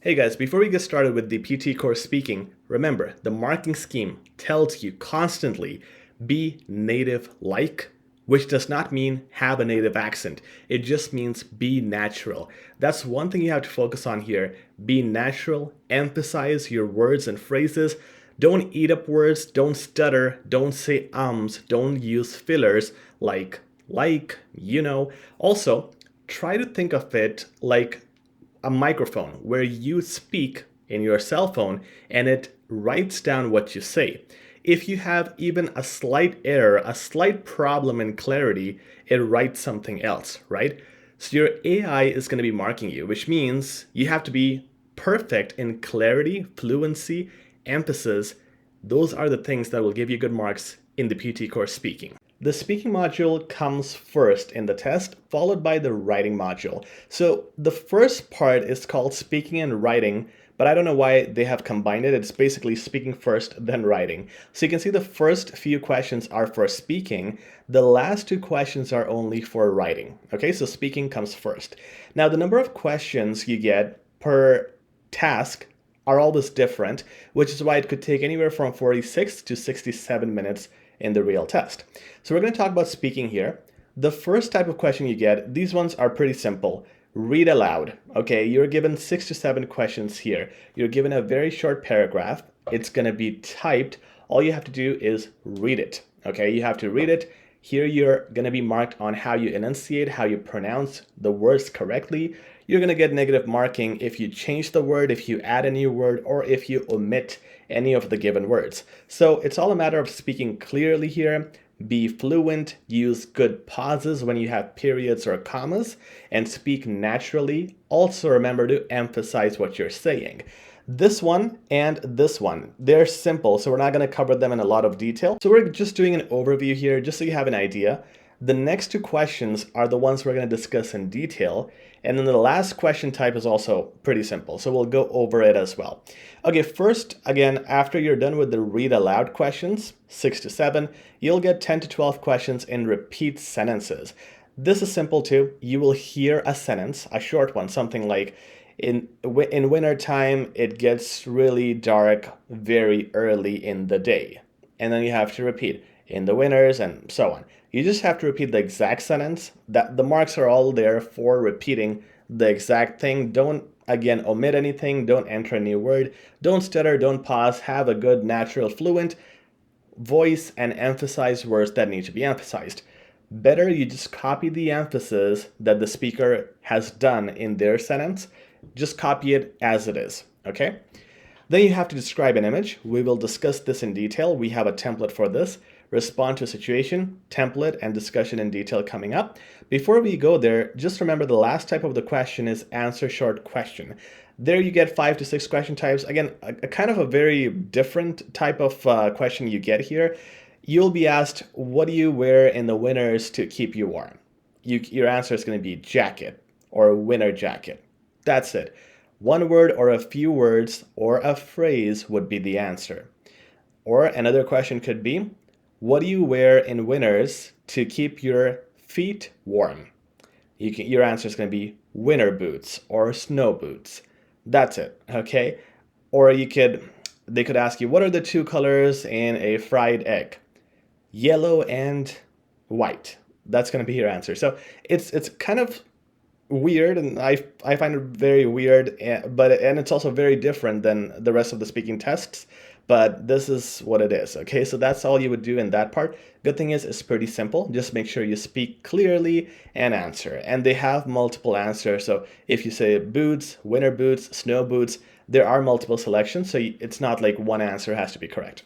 Hey guys, before we get started with the PTE Core Speaking, remember the marking scheme tells you constantly be native-like, which does not mean have a native accent. It just means be natural. That's one thing you have to focus on here. Be natural, emphasize your words and phrases. Don't eat up words, don't stutter, don't say ums, don't use fillers like. Also, try to think of it like a microphone where you speak in your cell phone and it writes down what you say. If you have even a slight error, a slight problem in clarity, it writes something else, right? So your AI is going to be marking you, which means you have to be perfect in clarity, fluency, emphasis. Those are the things that will give you good marks in the PTE Core Speaking. The speaking module comes first in the test, followed by the writing module. So the first part is called speaking and writing, but I don't know why they have combined it. It's basically speaking first, then writing. So you can see the first few questions are for speaking. The last two questions are only for writing. Okay, so speaking comes first. Now the number of questions you get per task are always different, which is why it could take anywhere from 46 to 67 minutes in the real test. So we're going to talk about speaking here. The first type of question you get, these ones are pretty simple. Read aloud. Okay, you're given 6 to 7 questions here. You're given a very short paragraph. It's going to be typed. All you have to do is read it. Okay, you have to read it. Here you're going to be marked on how you enunciate, how you pronounce the words correctly. You're going to get negative marking if you change the word, if you add a new word, or if you omit any of the given words. So it's all a matter of speaking clearly here, be fluent, use good pauses when you have periods or commas, and speak naturally. Also remember to emphasize what you're saying. This one and this one, they're simple, so we're not going to cover them in a lot of detail. So we're just doing an overview here just so you have an idea. The next two questions are the ones we're going to discuss in detail. And then the last question type is also pretty simple, so we'll go over it as well. Okay, first, again, after you're done with the read aloud questions, 6 to 7, you'll get 10 to 12 questions in repeat sentences. This is simple too. You will hear a sentence, a short one, something like, in winter time, it gets really dark very early in the day. And then you have to repeat, in the winters, and so on. You just have to repeat the exact sentence. That the marks are all there for repeating the exact thing. Don't, again, omit anything. Don't enter a new word. Don't stutter. Don't pause. Have a good, natural, fluent voice and emphasize words that need to be emphasized. Better you just copy the emphasis that the speaker has done in their sentence. Just copy it as it is, okay? Then you have to describe an image. We will discuss this in detail. We have a template for this. Respond to a situation, template, and discussion in detail coming up. Before we go there, just remember the last type of the question is answer short question. There you get 5 to 6 question types. Again, a kind of a very different type of question you get here. You'll be asked, what do you wear in the winters to keep you warm? Your answer is going to be jacket or winter jacket. That's it. One word or a few words or a phrase would be the answer. Or another question could be, what do you wear in winters to keep your feet warm? Your answer is going to be winter boots or snow boots. That's it, okay? Or they could ask you, what are the two colors in a fried egg? Yellow and white. That's going to be your answer. So it's kind of weird, and I find it very weird, and it's also very different than the rest of the speaking tests, but this is what it is, okay? So that's all you would do in that part. Good thing is it's pretty simple. Just make sure you speak clearly and answer. And they have multiple answers, so if you say boots, winter boots, snow boots, there are multiple selections, so it's not like one answer has to be correct.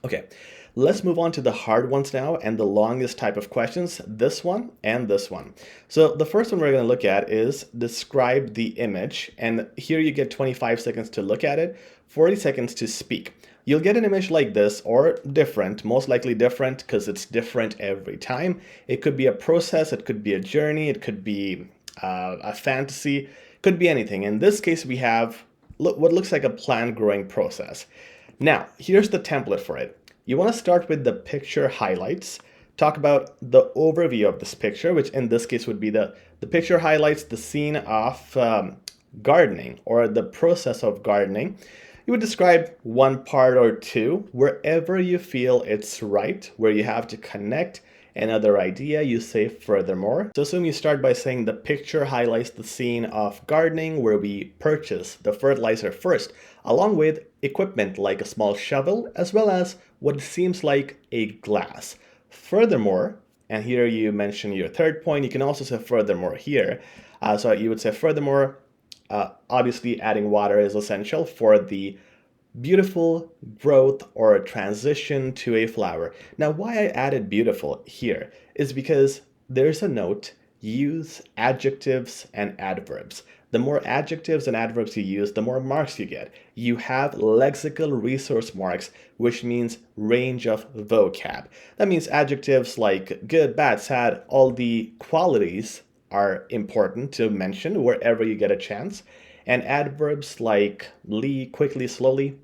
Okay. Let's move on to the hard ones now and the longest type of questions, this one and this one. So the first one we're going to look at is describe the image, and here you get 25 seconds to look at it, 40 seconds to speak. You'll get an image like this or different, most likely different because it's different every time. It could be a process, it could be a journey, it could be a fantasy, could be anything. In this case, we have what looks like a plant growing process. Now, here's the template for it. You want to start with the picture highlights, talk about the overview of this picture, which in this case would be the picture highlights the scene of gardening or the process of gardening, you would describe one part or two wherever you feel it's right, where you have to connect another idea, you say furthermore. So assume you start by saying the picture highlights the scene of gardening where we purchase the fertilizer first, along with equipment like a small shovel, as well as what seems like a glass. Furthermore, and here you mention your third point, you can also say furthermore here. So you would say furthermore, obviously adding water is essential for the beautiful growth or transition to a flower. Now, why I added beautiful here is because there's a note, use adjectives and adverbs. The more adjectives and adverbs you use, the more marks you get. You have lexical resource marks, which means range of vocab. That means adjectives like good, bad, sad, all the qualities are important to mention wherever you get a chance. And adverbs like quickly, slowly,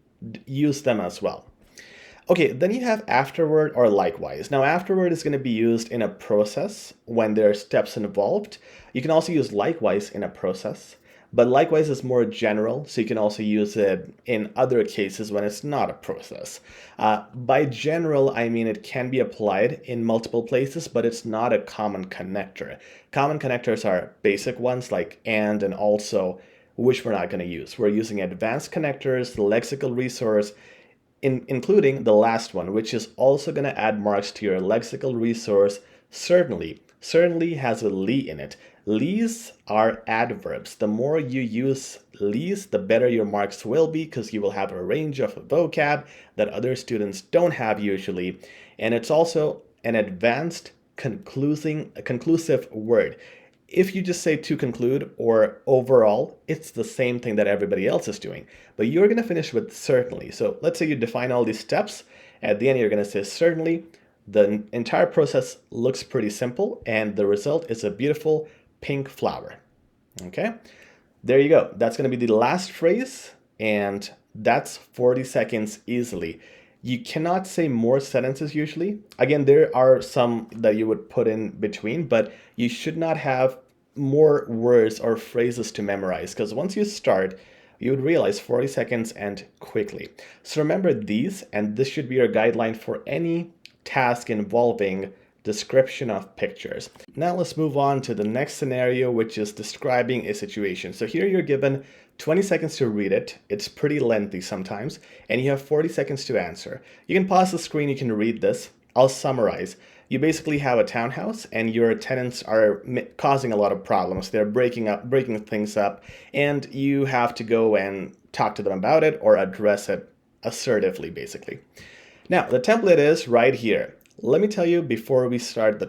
use them as well. Okay, then you have afterward or likewise. Now, afterward is going to be used in a process when there are steps involved. You can also use likewise in a process, but likewise is more general, so you can also use it in other cases when it's not a process. By general, I mean it can be applied in multiple places, but it's not a common connector. Common connectors are basic ones like and also, which we're not going to use. We're using advanced connectors, lexical resource, including the last one, which is also going to add marks to your lexical resource, certainly. Certainly has a ly in it. Lys are adverbs. The more you use lys, the better your marks will be because you will have a range of vocab that other students don't have usually. And it's also an advanced conclusive word. If you just say to conclude or overall, it's the same thing that everybody else is doing. But you're going to finish with certainly. So let's say you define all these steps. At the end, you're going to say certainly. The entire process looks pretty simple, and the result is a beautiful pink flower. Okay, there you go. That's going to be the last phrase, and that's 40 seconds easily. You cannot say more sentences usually. Again, there are some that you would put in between, but you should not have more words or phrases to memorize because once you start, you would realize 40 seconds and quickly. So remember these, and this should be your guideline for any task involving description of pictures. Now let's move on to the next scenario, which is describing a situation. So here you're given 20 seconds to read it. It's pretty lengthy sometimes, and you have 40 seconds to answer. You can pause the screen, you can read this. I'll summarize. You basically have a townhouse and your tenants are causing a lot of problems. They're breaking things up, and you have to go and talk to them about it or address it assertively, basically. Now, the template is right here. Let me tell you before we start the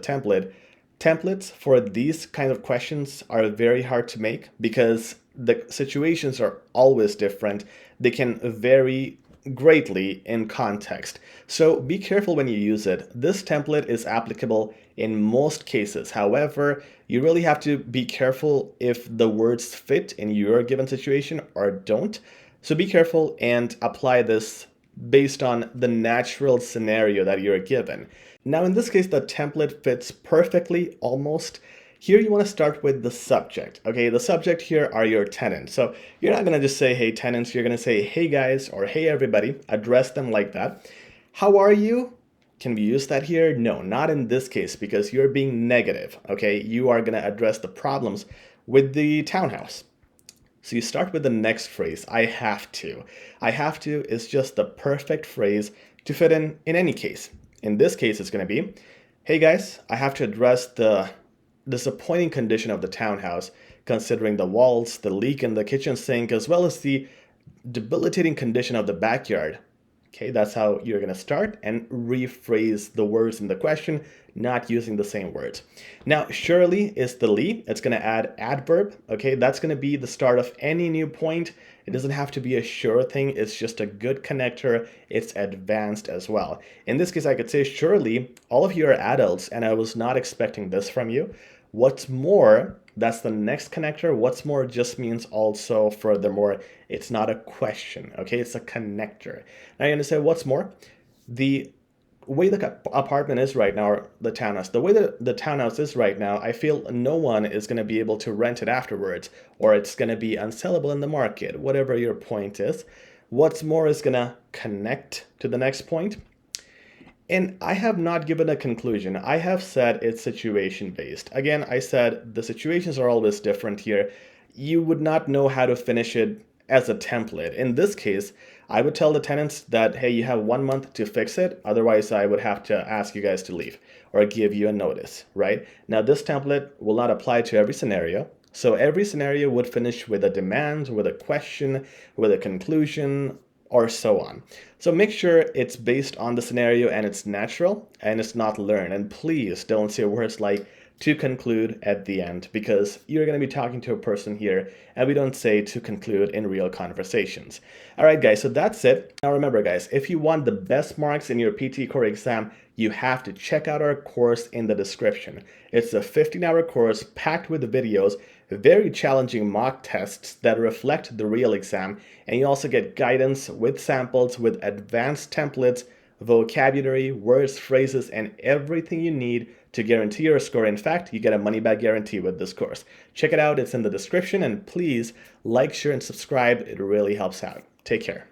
templates for these kind of questions are very hard to make because the situations are always different. They can vary greatly in context. So be careful when you use it. This template is applicable in most cases. However, you really have to be careful if the words fit in your given situation or don't. So be careful and apply this based on the natural scenario that you're given. Now, in this case, the template fits perfectly, almost. Here you want to start with the subject. Okay, the subject here are your tenants. So you're not going to just say, hey, tenants. You're going to say, hey, guys, or hey, everybody. Address them like that. How are you? Can we use that here? No, not in this case because you're being negative. Okay, you are going to address the problems with the townhouse. So you start with the next phrase, I have to. I have to is just the perfect phrase to fit in any case. In this case, it's going to be, hey guys, I have to address the disappointing condition of the townhouse, considering the walls, the leak in the kitchen sink, as well as the debilitating condition of the backyard. Okay, that's how you're going to start and rephrase the words in the question, not using the same words. Now, surely is the ly. It's going to add adverb. Okay, that's going to be the start of any new point. It doesn't have to be a sure thing. It's just a good connector. It's advanced as well. In this case, I could say, surely all of you are adults, and I was not expecting this from you. What's more, that's the next connector. What's more just means also furthermore. It's not a question, okay? It's a connector. Now you're going to say, what's more? The way the apartment is right now, or the townhouse, the way the townhouse is right now, I feel no one is going to be able to rent it afterwards, or it's going to be unsellable in the market, whatever your point is. What's more is going to connect to the next point. And I have not given a conclusion. I have said it's situation based. Again, I said the situations are always different here. You would not know how to finish it as a template. In this case, I would tell the tenants that, hey, you have 1 month to fix it. Otherwise, I would have to ask you guys to leave or give you a notice, right? Now, this template will not apply to every scenario. So every scenario would finish with a demand, with a question, with a conclusion, or so on. So make sure it's based on the scenario and it's natural and it's not learned. And please don't say words like to conclude at the end, because you're going to be talking to a person here and we don't say to conclude in real conversations. All right, guys, so that's it. Now remember, guys, if you want the best marks in your PTE Core exam, you have to check out our course in the description. It's a 15-hour course packed with videos, very challenging mock tests that reflect the real exam, and you also get guidance with samples, with advanced templates, vocabulary, words, phrases, and everything you need to guarantee your score. In fact, you get a money-back guarantee with this course. Check it out, it's in the description, and please like, share, and subscribe. It really helps out. Take care.